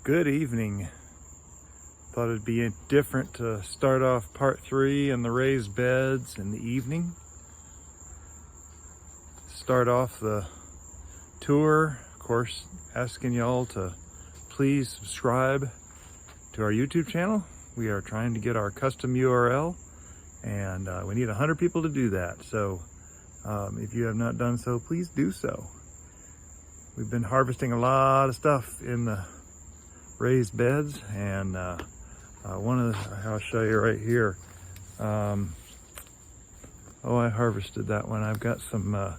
Good evening. Thought it'd be different to start off part 3 in the raised beds in the evening. Start off the tour, of course, asking y'all to please subscribe to our YouTube channel. We are trying to get our custom URL, and we need 100 people to do that. So if you have not done so, please do so. We've been harvesting a lot of stuff in the raised beds, and I'll show you right here. I harvested that one. I've got some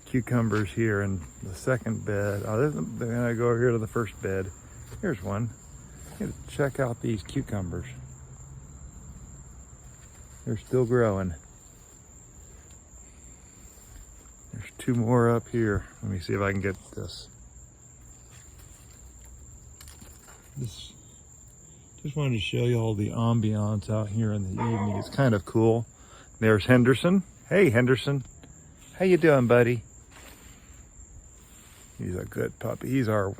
cucumbers here in the second bed. Then I go over here to the first bed. Here's one. Check out these cucumbers. They're still growing. There's 2 more up here. Let me see if I can get this. Just wanted to show you all the ambiance out here in the evening. It's kind of cool. There's Henderson. Hey, Henderson. How you doing, buddy? He's a good puppy. He's our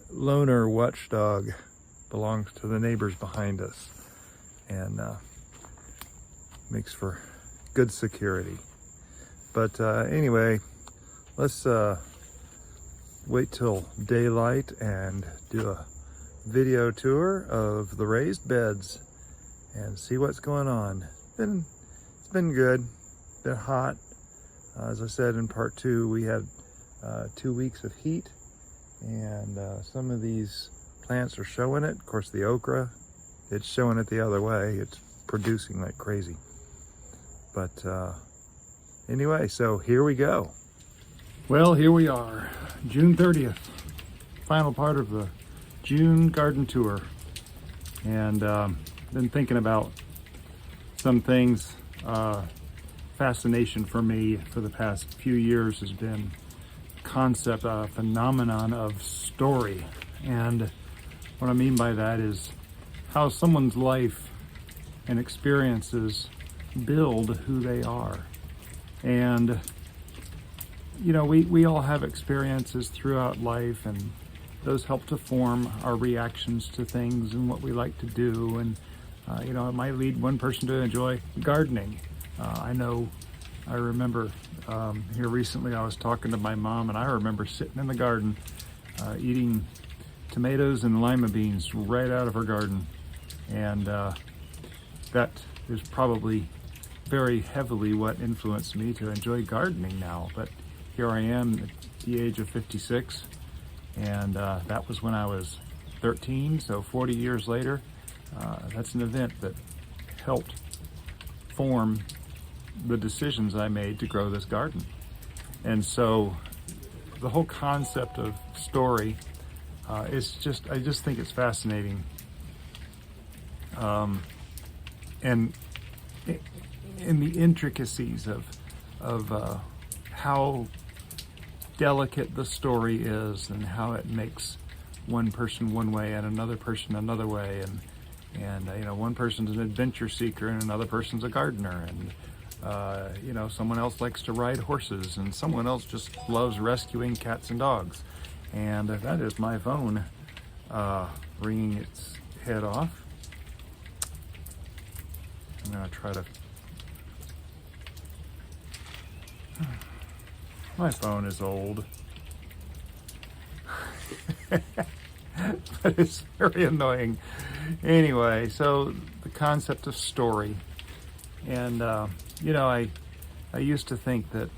loner watchdog. Belongs to the neighbors behind us, and makes for good security. But anyway, let's wait till daylight and do a video tour of the raised beds and see what's going on. It's been good, been hot. As I said in part 2, we had 2 weeks of heat, and some of these plants are showing it. Of course, the okra, it's showing it the other way. It's producing like crazy. But anyway, so here we go. Well, here we are, June 30th, final part of the June garden tour. And been thinking about some things. Fascination for me for the past few years has been concept, phenomenon of story. And what I mean by that is how someone's life and experiences build who they are. And you know, we all have experiences throughout life, and those help to form our reactions to things and what we like to do. And you know, it might lead one person to enjoy gardening. I remember here recently I was talking to my mom, and I remember sitting in the garden eating tomatoes and lima beans right out of her garden. And that is probably very heavily what influenced me to enjoy gardening now. But here I am at the age of 56, and that was when I was 13, so 40 years later. That's an event that helped form the decisions I made to grow this garden. And so the whole concept of story is just, I just think it's fascinating. And in the intricacies of how delicate the story is, and how it makes one person one way and another person another way, and you know, one person's an adventure seeker and another person's a gardener, and you know, someone else likes to ride horses, and someone else just loves rescuing cats and dogs. And that is my phone ringing its head off. I'm gonna try to. My phone is old, but it's very annoying. Anyway, so the concept of story. And you know, I used to think that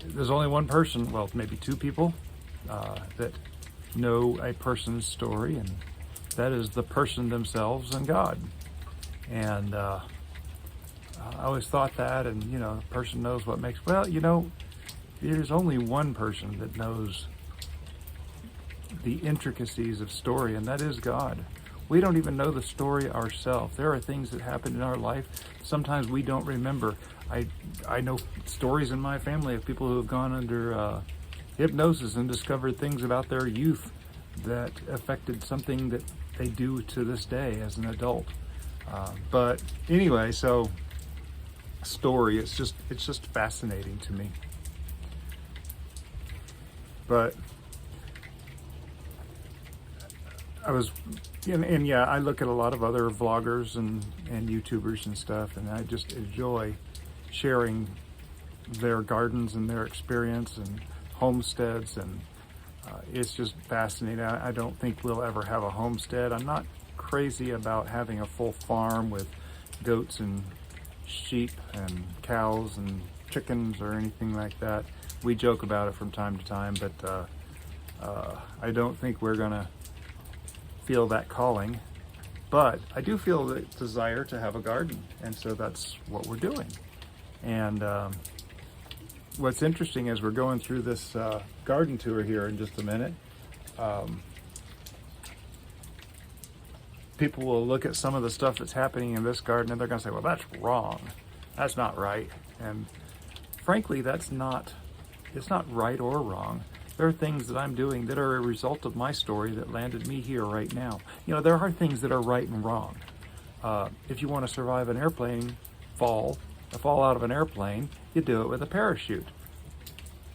there's only one person, well, maybe 2 people that know a person's story, and that is the person themselves and God. And I always thought that, and you know, the person knows what makes, well, you know, there's only one person that knows the intricacies of story, and that is God. We don't even know the story ourselves. There are things that happen in our life sometimes we don't remember. I know stories in my family of people who have gone under hypnosis and discovered things about their youth that affected something that they do to this day as an adult. But anyway, so story, it's just fascinating to me. But I was, and yeah, I look at a lot of other vloggers and YouTubers and stuff, and I just enjoy sharing their gardens and their experience and homesteads, and it's just fascinating. I don't think we'll ever have a homestead. I'm not crazy about having a full farm with goats and sheep and cows and chickens or anything like that. We joke about it from time to time, but I don't think we're gonna feel that calling. But I do feel the desire to have a garden, and so that's what we're doing. And what's interesting is we're going through this garden tour here in just a minute. People will look at some of the stuff that's happening in this garden and they're going to say, well, that's wrong. That's not right. And frankly, it's not right or wrong. There are things that I'm doing that are a result of my story that landed me here right now. There are things that are right and wrong. If you want to survive an airplane fall out of an airplane, you do it with a parachute,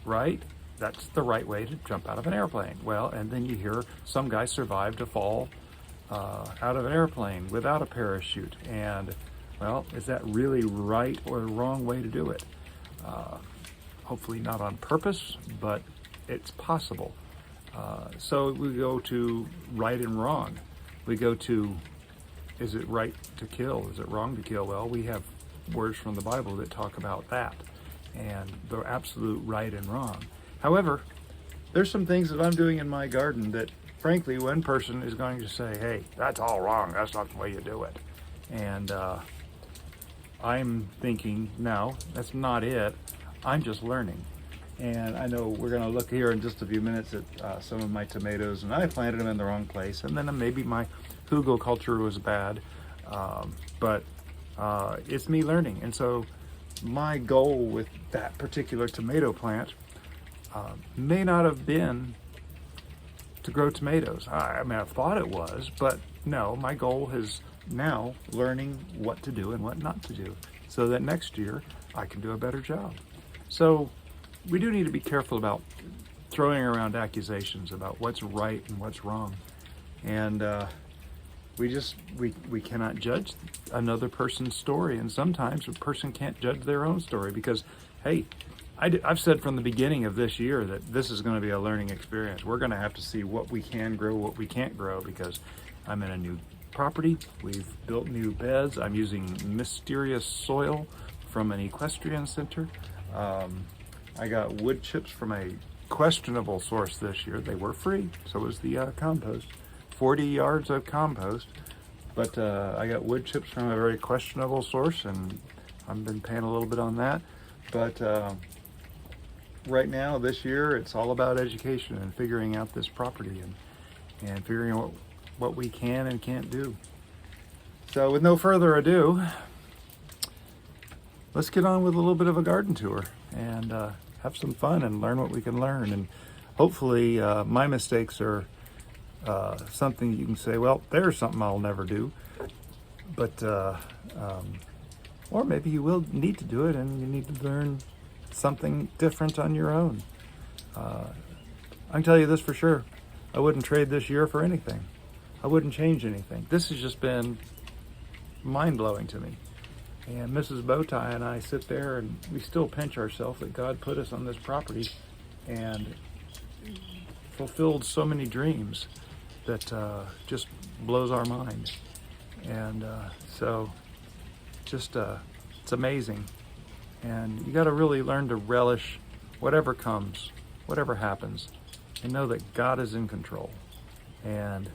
right? That's the right way to jump out of an airplane. Well, and then you hear some guy survived a fall out of an airplane without a parachute. And, well, is that really right or the wrong way to do it? Hopefully not on purpose, but it's possible. So we go to right and wrong. We go to, is it right to kill? Is it wrong to kill? Well, we have words from the Bible that talk about that and the absolute right and wrong. However, there's some things that I'm doing in my garden that, frankly, one person is going to say, hey, that's all wrong. That's not the way you do it. And I'm thinking, no, that's not it. I'm just learning. And I know we're going to look here in just a few minutes at some of my tomatoes, and I planted them in the wrong place. And then maybe my hugelkultur was bad, but it's me learning. And so my goal with that particular tomato plant may not have been to grow tomatoes. I mean, I thought it was, but no, my goal is now learning what to do and what not to do so that next year I can do a better job. So we do need to be careful about throwing around accusations about what's right and what's wrong. And we cannot judge another person's story. And sometimes a person can't judge their own story because, hey, I've said from the beginning of this year that this is going to be a learning experience. We're going to have to see what we can grow, what we can't grow, because I'm in a new property. We've built new beds. I'm using mysterious soil from an equestrian center. I got wood chips from a questionable source this year. They were free, so was the compost. 40 yards of compost, but I got wood chips from a very questionable source, and I've been paying a little bit on that. But right now, this year, it's all about education and figuring out this property and figuring out what we can and can't do. So with no further ado, let's get on with a little bit of a garden tour and have some fun and learn what we can learn. And hopefully my mistakes are something you can say, well, there's something I'll never do. But, or maybe you will need to do it and you need to learn something different on your own. I can tell you this for sure. I wouldn't trade this year for anything. I wouldn't change anything. This has just been mind-blowing to me. And Mrs. Bowtie and I sit there and we still pinch ourselves that God put us on this property and fulfilled so many dreams that just blows our mind. And so just it's amazing. And you got to really learn to relish whatever comes, whatever happens, and know that God is in control. And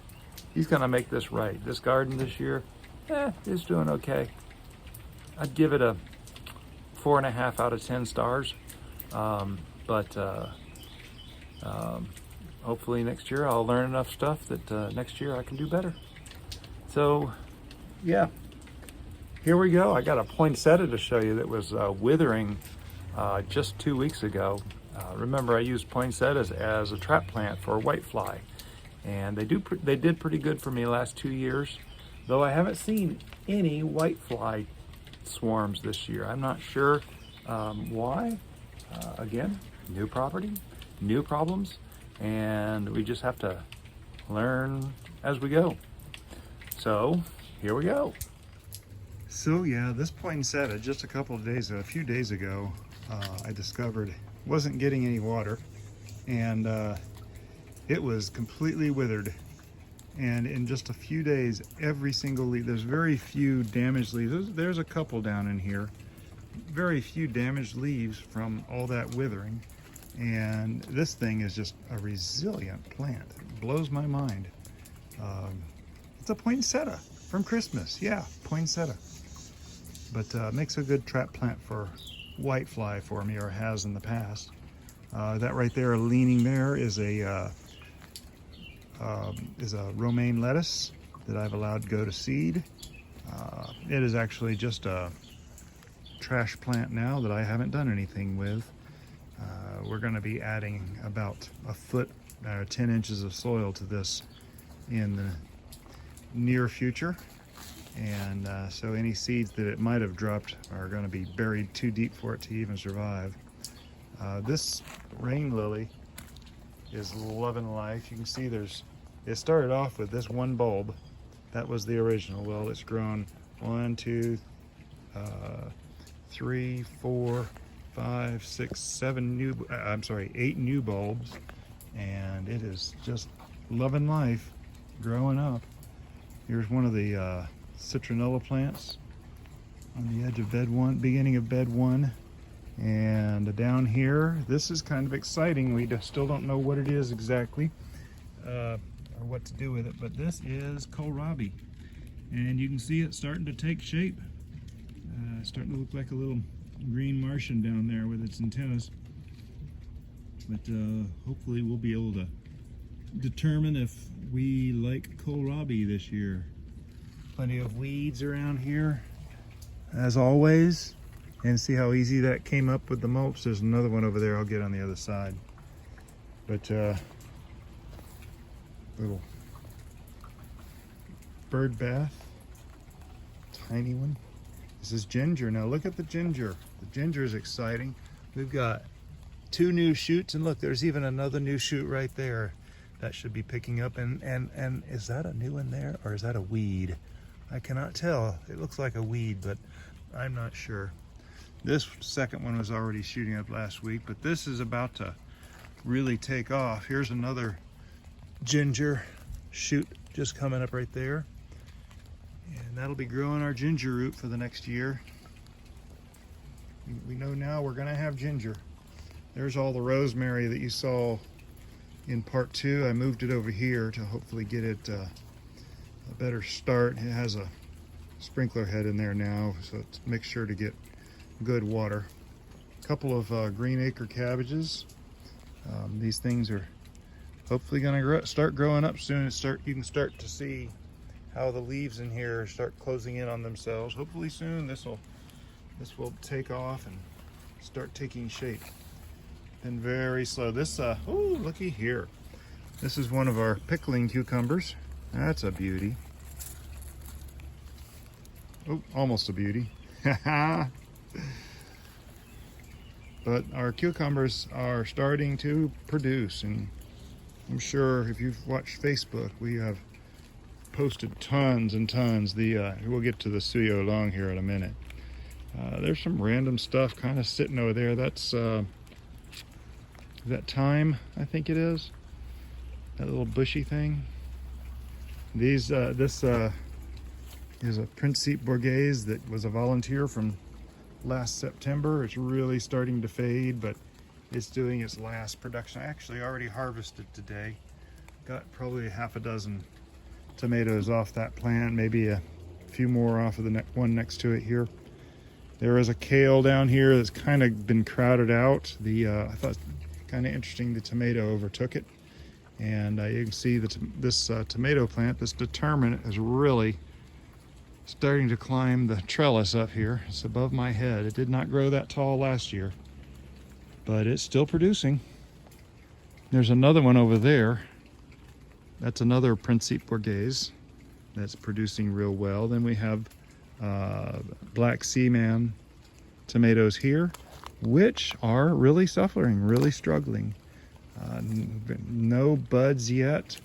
He's going to make this right. This garden this year, it's doing okay. I'd give it a 4.5 out of 10 stars. But hopefully next year I'll learn enough stuff that next year I can do better. So, yeah. Here we go. I got a poinsettia to show you that was withering just 2 weeks ago. Remember, I used poinsettias as a trap plant for whitefly, and they did pretty good for me the last 2 years, though I haven't seen any whitefly swarms this year. I'm not sure why. Again, new property, new problems, and we just have to learn as we go. So here we go. So yeah, this poinsettia, just a few days ago, I discovered wasn't getting any water, and it was completely withered. And in just a few days, every single leaf, there's very few damaged leaves. There's a couple down in here. Very few damaged leaves from all that withering. And this thing is just a resilient plant. It blows my mind. It's a poinsettia from Christmas. Yeah, poinsettia. But makes a good trap plant for whitefly for me, or has in the past. That right there, leaning there, is a romaine lettuce that I've allowed go to seed. It is actually just a trash plant now that I haven't done anything with. We're going to be adding about a foot, 10 inches of soil to this in the near future. And so any seeds that it might have dropped are going to be buried too deep for it to even survive. This rain lily is loving life. You can see it started off with this one bulb. That was the original. Well, it's grown 1, 2, 3, 4, 5, 6, 7 8 new bulbs, and it is just loving life, growing up. Here's one of the Citronella plants on the edge of bed one, beginning of bed one. And down here, this is kind of exciting. We still don't know what it is exactly, or what to do with it, but this is Kohl Rabi, and you can see it starting to take shape. Starting to look like a little green Martian down there with its antennas. But hopefully we'll be able to determine if we like Kohl Rabi this year. Plenty of weeds around here, as always. And see how easy that came up with the mulch. There's another one over there I'll get on the other side. But little bird bath, tiny one. This is ginger. Now look at the ginger. The ginger is exciting. We've got 2 new shoots, and look, there's even another new shoot right there that should be picking up. And is that a new one there, or is that a weed? I cannot tell. It looks like a weed, but I'm not sure. This second one was already shooting up last week, but this is about to really take off. Here's another ginger shoot just coming up right there. And that'll be growing our ginger root for the next year. We know now we're gonna have ginger. There's all the rosemary that you saw in part 2. I moved it over here to hopefully get it a better start. It has a sprinkler head in there now, so make sure to get good water. A couple of green acre cabbages. These things are hopefully gonna start growing up soon. You can start to see how the leaves in here start closing in on themselves. Hopefully soon this will take off and start taking shape. Been very slow. This oh, looky here. This is one of our pickling cucumbers. That's a beauty. Oh, almost a beauty. But our cucumbers are starting to produce, and I'm sure if you've watched Facebook, we have posted tons and tons. We'll get to the Suyo Long here in a minute. There's some random stuff kind of sitting over there. That's that thyme, I think it is. That little bushy thing. This is a Principe Borghese that was a volunteer from last September. It's really starting to fade, but it's doing its last production. I actually already harvested today. Got probably half a dozen tomatoes off that plant, maybe a few more off of the one next to it here. There is a kale down here that's kind of been crowded out. I thought kind of interesting, the tomato overtook it. And you can see that this tomato plant, this determinate, is really starting to climb the trellis up here. It's above my head. It did not grow that tall last year, but it's still producing. There's another one over there. That's another Principe Borghese that's producing real well. Then we have Black Seaman tomatoes here, which are really suffering, really struggling. No buds yet.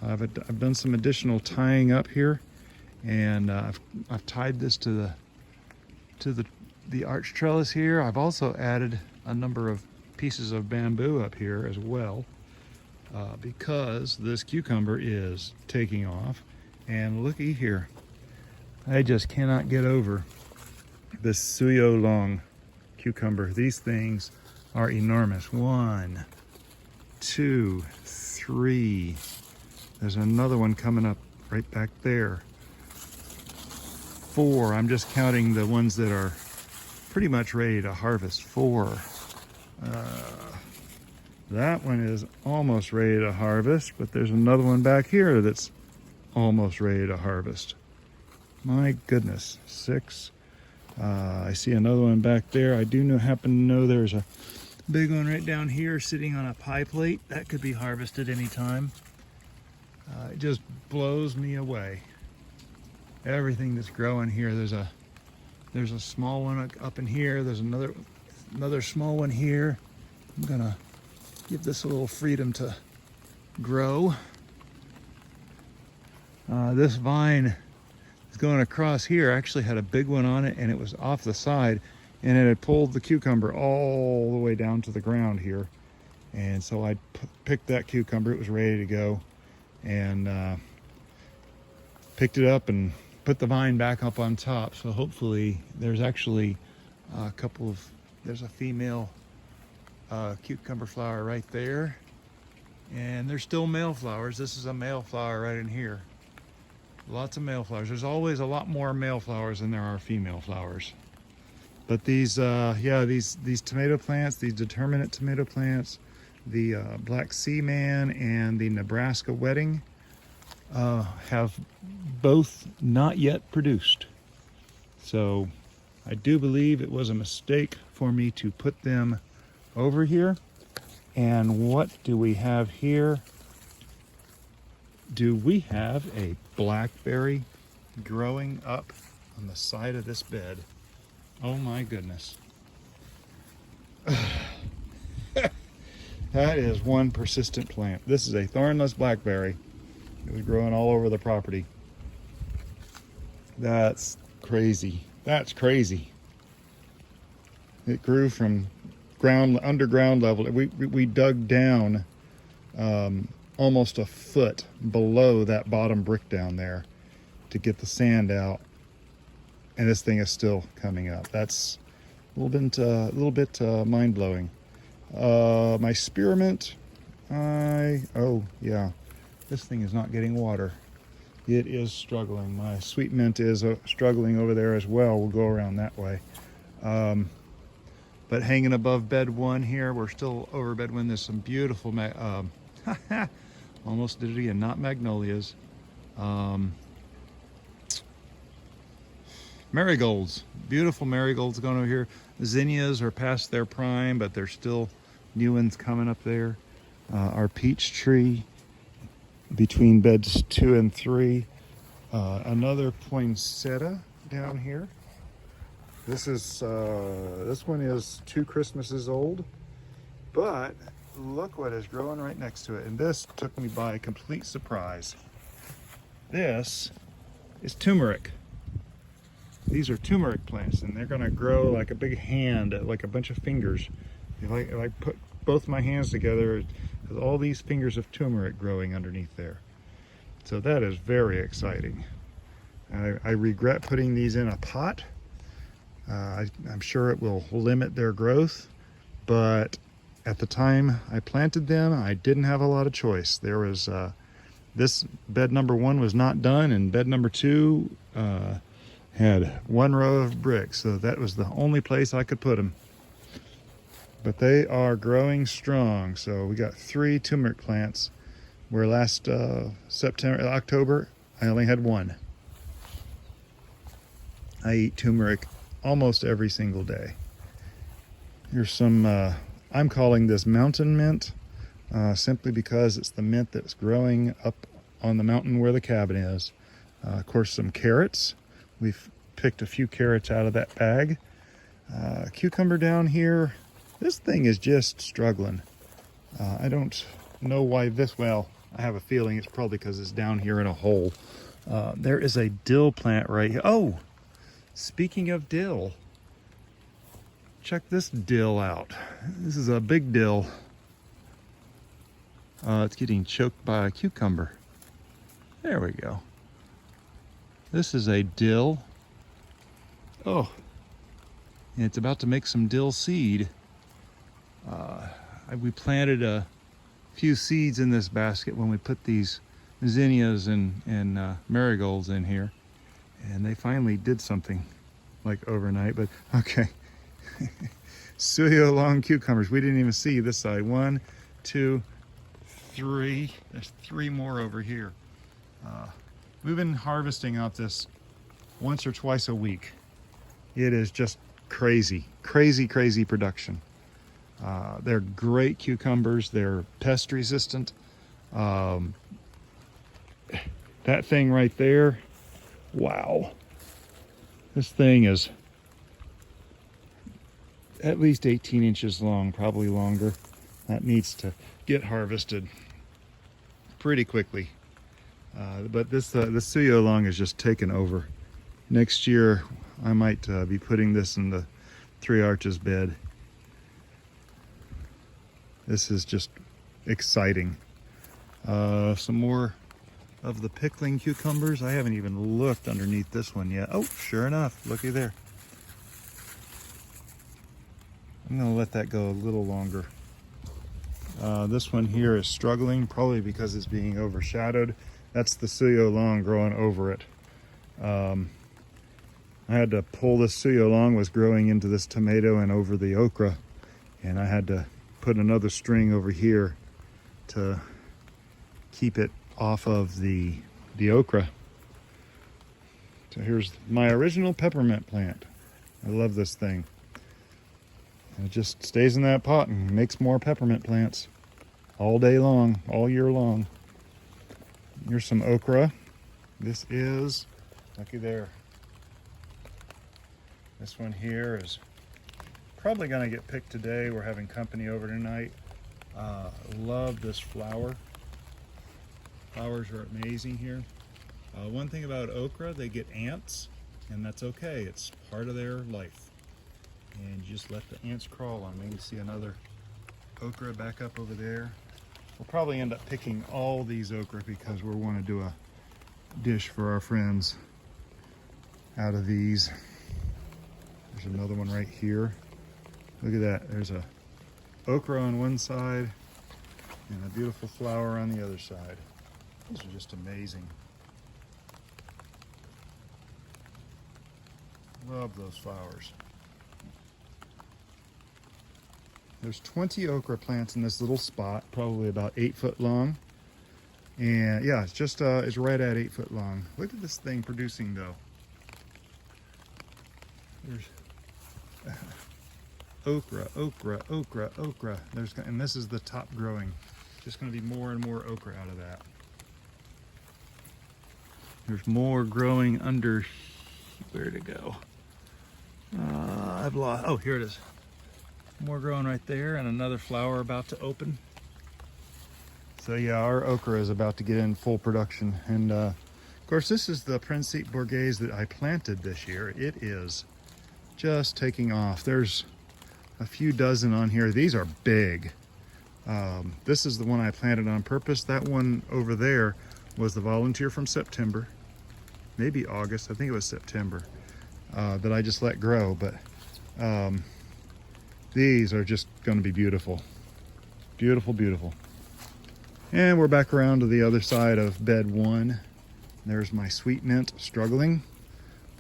I've done some additional tying up here, and I've tied this to the arch trellis here. I've also added a number of pieces of bamboo up here as well, because this cucumber is taking off. And looky here, I just cannot get over this Suyo Long cucumber. These things are enormous. 1, 2, 3. There's another one coming up right back there. 4. I'm just counting the ones that are pretty much ready to harvest. 4. That one is almost ready to harvest, but there's another one back here that's almost ready to harvest. My goodness. 6. I see another one back there. I do happen to know there's a big one right down here sitting on a pie plate. That could be harvested anytime. It just blows me away. Everything that's growing here. There's a small one up in here. There's another small one here. I'm gonna give this a little freedom to grow. This vine is going across here. Actually had a big one on it, and it was off the side, and it had pulled the cucumber all the way down to the ground here. And so I picked that cucumber. It was ready to go, and picked it up and put the vine back up on top. So hopefully there's actually there's a female cucumber flower right there, and there's still male flowers. This is a male flower right in here. Lots of male flowers. There's always a lot more male flowers than there are female flowers. But these tomato plants, these determinate tomato plants, the Black Sea Man and the Nebraska Wedding, have both not yet produced. So I do believe it was a mistake for me to put them over here. And what do we have here? Do we have a blackberry growing up on the side of this bed? Oh my goodness. That is one persistent plant. This is a thornless blackberry. It was growing all over the property. That's crazy. That's crazy. It grew from underground level. We dug down almost a foot below that bottom brick down there to get the sand out, and this thing is still coming up. That's a little bit mind-blowing. My spearmint, oh yeah, this thing is not getting water. It is struggling. My sweet mint is struggling over there as well. We'll go around that way. But hanging above bed 1 here, we're still over bed 1. There's some beautiful, almost did it again, not magnolias. Marigolds, beautiful marigolds going over here. Zinnias are past their prime, but there's still new ones coming up there. Our peach tree between beds 2 and 3. Another poinsettia down here. This one is 2 Christmases old, but look what is growing right next to it. And this took me by complete surprise. This is Tumeric. These are Tumeric plants, and they're gonna grow like a big hand, like a bunch of fingers. If I put both my hands together, there's all these fingers of Tumeric growing underneath there. So that is very exciting. I regret putting these in a pot. I'm sure it will limit their growth, but at the time I planted them, I didn't have a lot of choice. There was this bed number 1 was not done, and bed number 2 had 1 row of bricks, so that was the only place I could put them. But they are growing strong. So we got 3 turmeric plants, where last October I only had 1. I eat turmeric almost every single day. Here's some, I'm calling this mountain mint, simply because it's the mint that's growing up on the mountain where the cabin is. Of course, some carrots. We've picked a few carrots out of that bag. Cucumber down here. This thing is just struggling. I don't know why I have a feeling it's probably because it's down here in a hole. There is a dill plant right here. Oh, speaking of dill, check this dill out. This is a big dill. It's getting choked by a cucumber. There we go. This is a dill. Oh, and it's about to make some dill seed. We planted a few seeds in this basket when we put these zinnias and marigolds in here, and they finally did something like overnight. But okay. Suyo Long cucumbers. We didn't even see this side. 1, 2, 3. There's 3 more over here. We've been harvesting out this once or twice a week. It is just crazy, crazy, crazy production. They're great cucumbers. They're pest resistant. That thing right there, wow. This thing is at least 18 inches long, probably longer. That needs to get harvested pretty quickly. But this Suyo Long is just taken over. Next year, I might be putting this in the 3 Arches bed. This is just exciting. Some more of the pickling cucumbers. I haven't even looked underneath this one yet. Oh, sure enough, looky there. I'm gonna let that go a little longer. This one here is struggling, probably because it's being overshadowed. That's the Suyo Long growing over it. I had to pull this Suyo Long, was growing into this tomato and over the okra, and I had to put another string over here to keep it off of the okra. So here's my original peppermint plant. I love this thing. And it just stays in that pot and makes more peppermint plants all day long, all year long. Here's some okra. This is, looky there. This one here is probably gonna get picked today. We're having company over tonight. Love this flower. Flowers are amazing here. One thing about okra, they get ants, and that's okay. It's part of their life. And you just let the ants crawl on them. You can see another okra back up over there. We'll probably end up picking all these okra because we want to do a dish for our friends out of these. There's another one right here. Look at that. There's a okra on one side and a beautiful flower on the other side. These are just amazing. Love those flowers. There's 20 okra plants in this little spot, probably about 8 foot long. And yeah, it's just, it's right at 8 foot long. Look at this thing producing though. There's okra, okra, okra, okra. And this is the top growing. Just gonna be more and more okra out of that. There's more growing under, where to go? I've lost, oh, here it is. More growing right there, and another flower about to open. So yeah, our okra is about to get in full production. And of course, this is the Principe Borghese that I planted this year. It is just taking off. There's a few dozen on here. These are big. This is the one I planted on purpose. That one over there was the volunteer from September, maybe August, I think it was September, that I just let grow. But these are just going to be beautiful. Beautiful, beautiful. And we're back around to the other side of bed 1. There's my sweet mint struggling.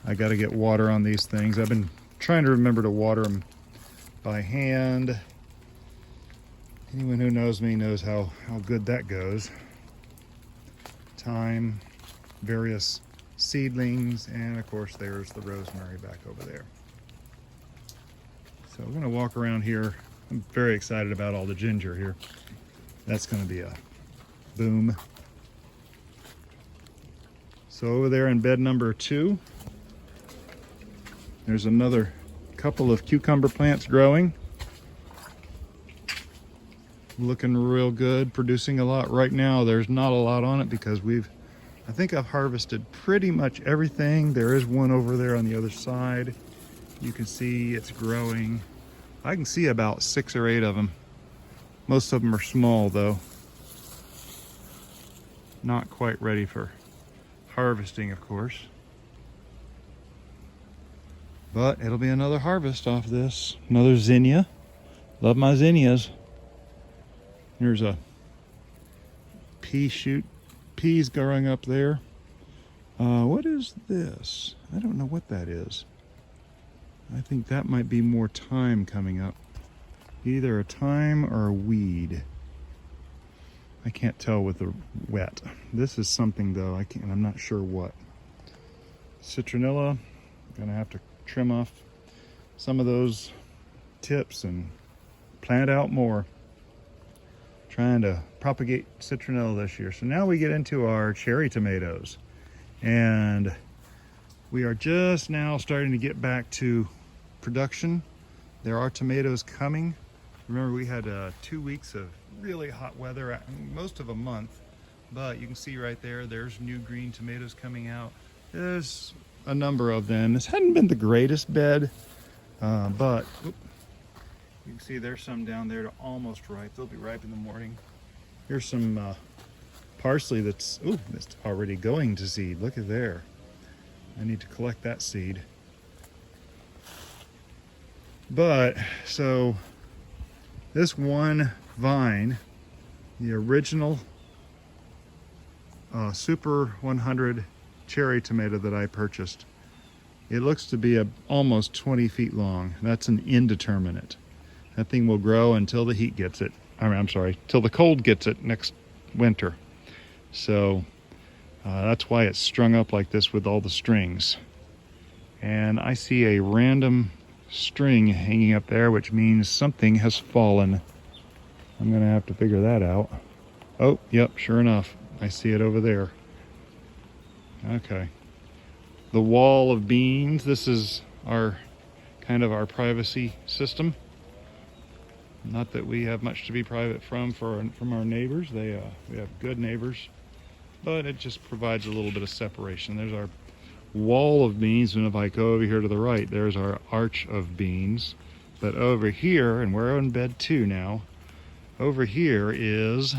I got to get water on these things. I've been trying to remember to water them by hand. Anyone who knows me knows how good that goes. Thyme, various seedlings, and of course there's the rosemary back over there. So we're going to walk around here. I'm very excited about all the ginger here. That's going to be a boom. So over there in bed number 2, there's another couple of cucumber plants growing. looking real good, producing a lot. Right now there's not a lot on it because I think I've harvested pretty much everything. There is one over there on the other side. You can see it's growing. I can see about 6 or 8 of them. Most of them are small though. Not quite ready for harvesting, of course. But it'll be another harvest off this. Another zinnia. Love my zinnias. Here's a pea shoot. Peas growing up there. What is this? I don't know what that is. I think that might be more thyme coming up. Either a thyme or a weed. I can't tell with the wet. This is something though, I'm not sure what. Citronella, gonna have to trim off some of those tips and plant out more. Trying to propagate citronella this year. So now we get into our cherry tomatoes. And we are just now starting to get back to production. There are tomatoes coming. Remember, we had 2 weeks of really hot weather, most of a month, but you can see right there, there's new green tomatoes coming out. There's a number of them. This hadn't been the greatest bed, but you can see there's some down there to almost ripe. They'll be ripe in the morning. Here's some parsley that's already going to seed. Look at there. I need to collect that seed. But, so, this one vine, the original Super 100 cherry tomato that I purchased, it looks to be almost 20 feet long. That's an indeterminate. That thing will grow until the heat gets it. I'm sorry, till the cold gets it next winter. So that's why it's strung up like this with all the strings. And I see a random string hanging up there, which means something has fallen. I'm gonna have to figure that out. Oh, yep, sure enough. I see it over there. Okay. The wall of beans. This is our kind of our privacy system. Not that we have much to be private from our neighbors. We have good neighbors, but it just provides a little bit of separation. There's our wall of beans, and if I go over here to the right, there's our arch of beans. But over here, and we're in bed 2 now, over here is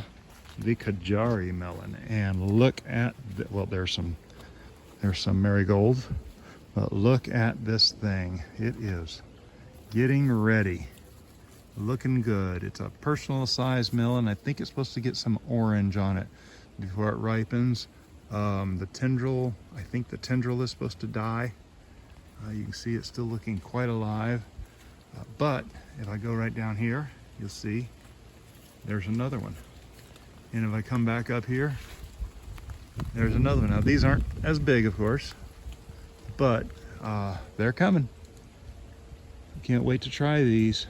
the Kajari melon. And look at, well, there's some marigolds, but look at this thing. It is getting ready. Looking good. It's a personal size melon. I think it's supposed to get some orange on it before it ripens. The tendril, I think the tendril is supposed to die. You can see it's still looking quite alive. But if I go right down here, you'll see there's another one. And if I come back up here, there's another one. Now these aren't as big, of course, but they're coming. Can't wait to try these.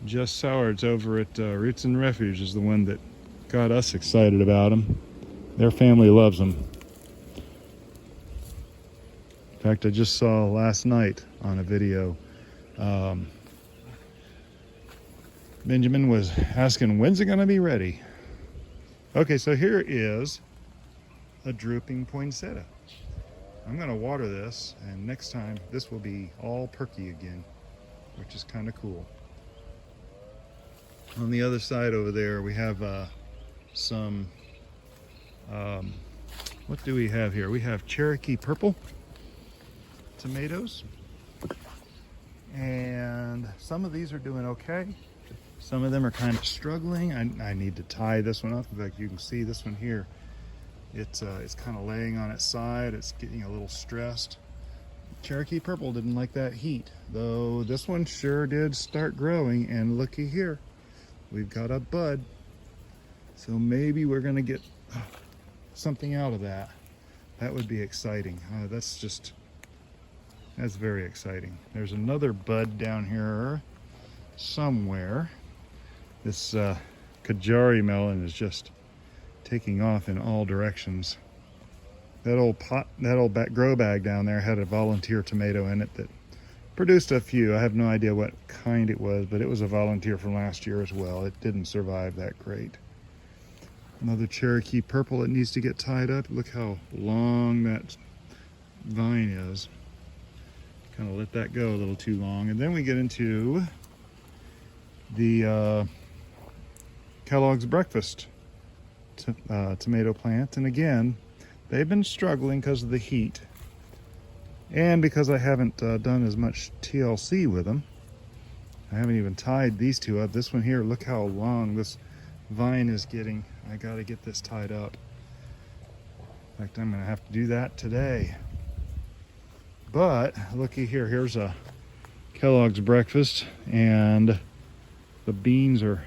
Just Sowards over at Roots and Refuge is the one that got us excited about them. Their family loves them. In fact, I just saw last night on a video, Benjamin was asking, when's it going to be ready? Okay, so here is a drooping poinsettia. I'm going to water this, and next time this will be all perky again, which is kind of cool. On the other side over there, we have some, what do we have here? We have Cherokee purple tomatoes. And some of these are doing okay. Some of them are kind of struggling. I need to tie this one up. Like you can see this one here, it's kind of laying on its side. It's getting a little stressed. Cherokee purple didn't like that heat, though this one sure did start growing, and looky here. We've got a bud, so maybe we're gonna get something out of that. That would be exciting. That's very exciting. There's another bud down here somewhere. This Kajari melon is just taking off in all directions. That old grow bag down there had a volunteer tomato in it that produced a few. I have no idea what kind it was, but it was a volunteer from last year as well. It didn't survive that great. Another Cherokee purple that needs to get tied up. Look how long that vine is. Kind of let that go a little too long. And then we get into the Kellogg's breakfast tomato plant. And again, they've been struggling because of the heat. And because I haven't done as much TLC with them. I haven't even tied these two up. This one here, look how long this vine is getting. I gotta get this tied up. In fact, I'm gonna have to do that today. But looky here, here's a Kellogg's breakfast, and the beans are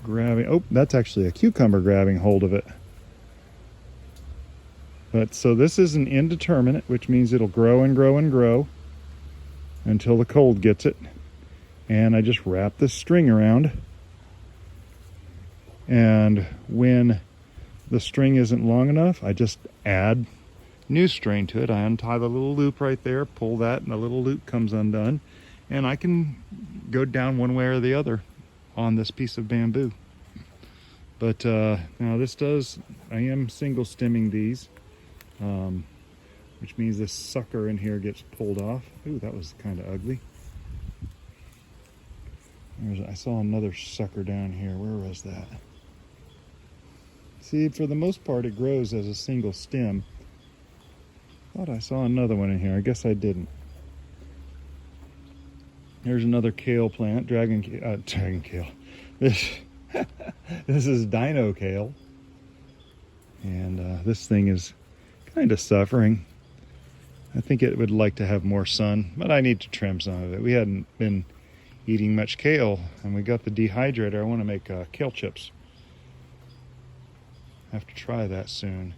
grabbing. Oh, that's actually a cucumber grabbing hold of it. But so this is an indeterminate, which means it'll grow and grow and grow until the cold gets it. And I just wrap this string around. And when the string isn't long enough, I just add new string to it. I untie the little loop right there, pull that, and the little loop comes undone. And I can go down one way or the other on this piece of bamboo. But now this does, I am single stemming these. Which means this sucker in here gets pulled off. Ooh, that was kind of ugly. I saw another sucker down here. Where was that? See, for the most part, it grows as a single stem. Thought I saw another one in here. I guess I didn't. There's another kale plant, dragon kale. This is dino kale, and this thing is kind of suffering. I think it would like to have more sun, but I need to trim some of it. We hadn't been eating much kale, and we got the dehydrator. I want to make kale chips. Have to try that soon.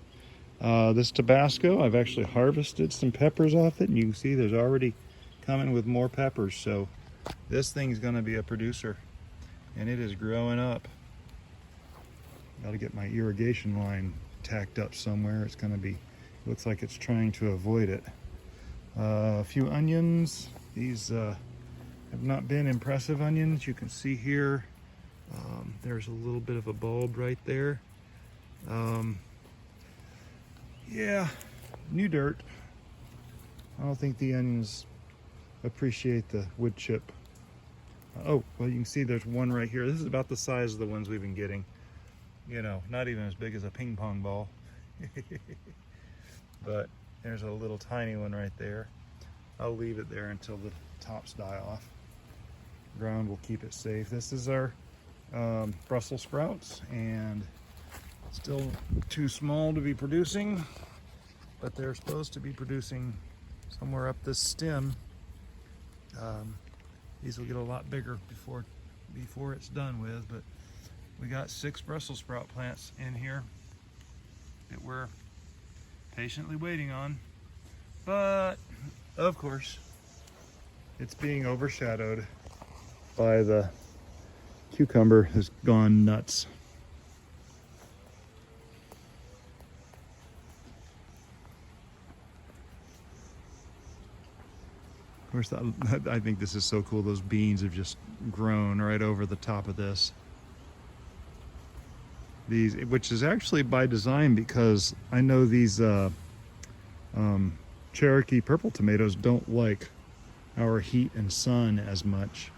This Tabasco, I've actually harvested some peppers off it, and you can see there's already coming with more peppers. So this thing's going to be a producer, and it is growing up. Got to get my irrigation line tacked up somewhere. It's going to be, looks like it's trying to avoid it. A few onions. These have not been impressive onions. You can see here, there's a little bit of a bulb right there. Yeah, new dirt. I don't think the onions appreciate the wood chip. Oh, well, you can see there's one right here. This is about the size of the ones we've been getting. You know, not even as big as a ping pong ball. But there's a little tiny one right there. I'll leave it there until the tops die off. Ground will keep it safe. This is our Brussels sprouts, and still too small to be producing, but they're supposed to be producing somewhere up this stem. These will get a lot bigger before it's done with, but we got 6 Brussels sprout plants in here that we're patiently waiting on, but of course it's being overshadowed by the cucumber has gone nuts. Of course, I think this is so cool. Those beans have just grown right over the top of this. These, which is actually by design, because I know these Cherokee purple tomatoes don't like our heat and sun as much.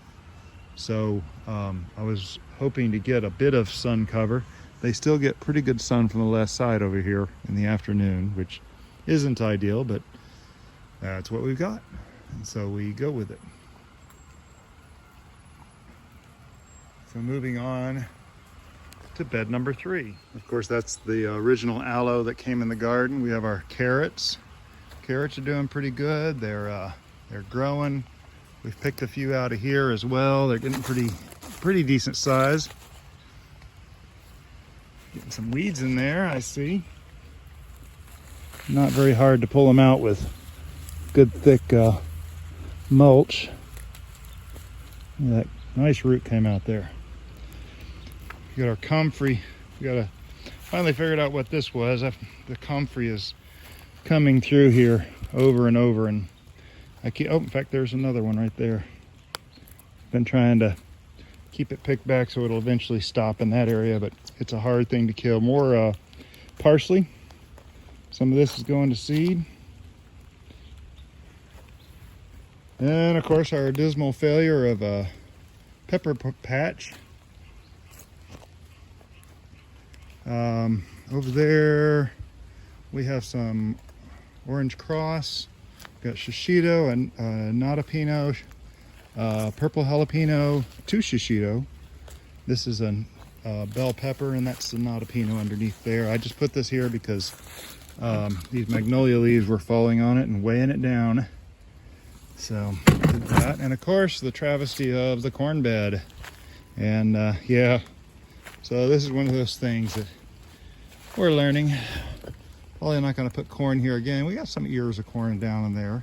So I was hoping to get a bit of sun cover. They still get pretty good sun from the left side over here in the afternoon, which isn't ideal, but that's what we've got. And so we go with it. So moving on to bed number 3. Of course, that's the original aloe that came in the garden. We have our carrots. Carrots are doing pretty good. They're growing. We've picked a few out of here as well. They're getting pretty decent size. Getting some weeds in there, I see. Not very hard to pull them out with good thick mulch. That nice root came out there. We got our comfrey. We finally figured out what this was. The comfrey is coming through here over and over, and Oh, in fact, there's another one right there. Been trying to keep it picked back so it'll eventually stop in that area, but it's a hard thing to kill. More parsley. Some of this is going to seed. And of course our dismal failure of a pepper patch. Over there we have some orange cross. We've got shishito and natapino, purple jalapeno, two shishito. This is a bell pepper, and that's the natapino underneath there. I just put this here because these magnolia leaves were falling on it and weighing it down. So did that, and of course the travesty of the corn bed. And yeah, so this is one of those things that we're learning. Probably not going to put corn here again. We got some ears of corn down in there,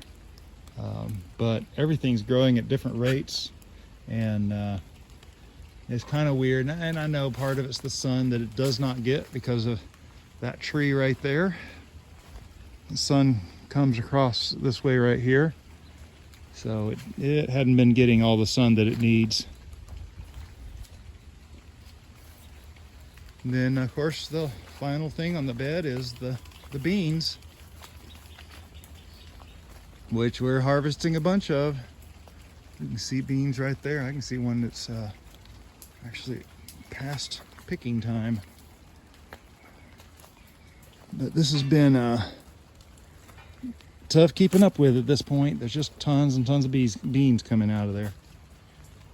but everything's growing at different rates, and it's kind of weird. And I know part of it's the sun that it does not get because of that tree right there. The sun comes across this way right here, so it hadn't been getting all the sun that it needs. And then of course the final thing on the bed is the beans, which we're harvesting a bunch of. You can see beans right there. I can see one that's actually past picking time. But this has been tough keeping up with at this point. There's just tons and tons of beans coming out of there.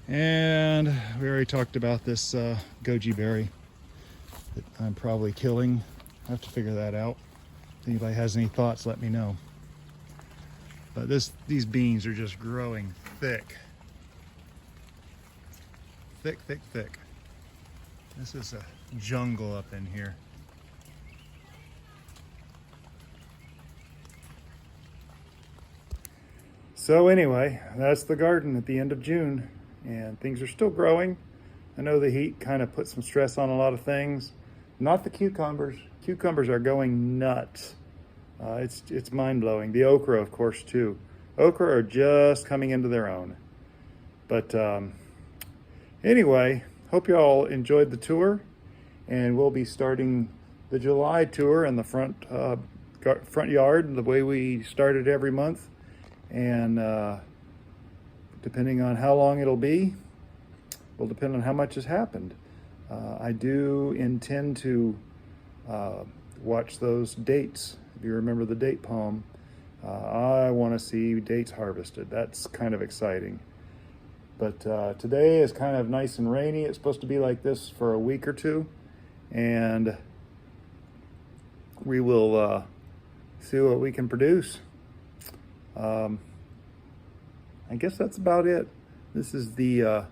And we already talked about this goji berry that I'm probably killing. I have to figure that out. If anybody has any thoughts, let me know. But these beans are just growing thick. Thick, thick, thick. This is a jungle up in here. So anyway, that's the garden at the end of June, and things are still growing. I know the heat kind of put some stress on a lot of things. Not the cucumbers. Cucumbers are going nuts. It's mind-blowing. The okra, of course, too. Okra are just coming into their own. But anyway, hope you all enjoyed the tour, and we'll be starting the July tour in the front yard the way we started every month. And depending on how long it'll be, will depend on how much has happened. I do intend to watch those dates. If you remember the date palm, I want to see dates harvested. That's kind of exciting. But today is kind of nice and rainy. It's supposed to be like this for a week or two, and we will see what we can produce. I guess that's about it. This is the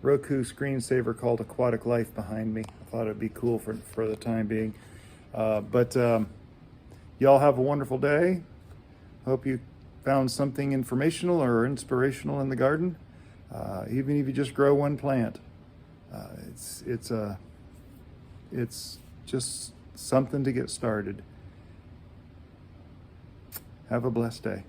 Roku screensaver called Aquatic Life behind me. I thought it'd be cool for the time being. But y'all have a wonderful day. Hope you found something informational or inspirational in the garden. Even if you just grow one plant, it's just something to get started. Have a blessed day.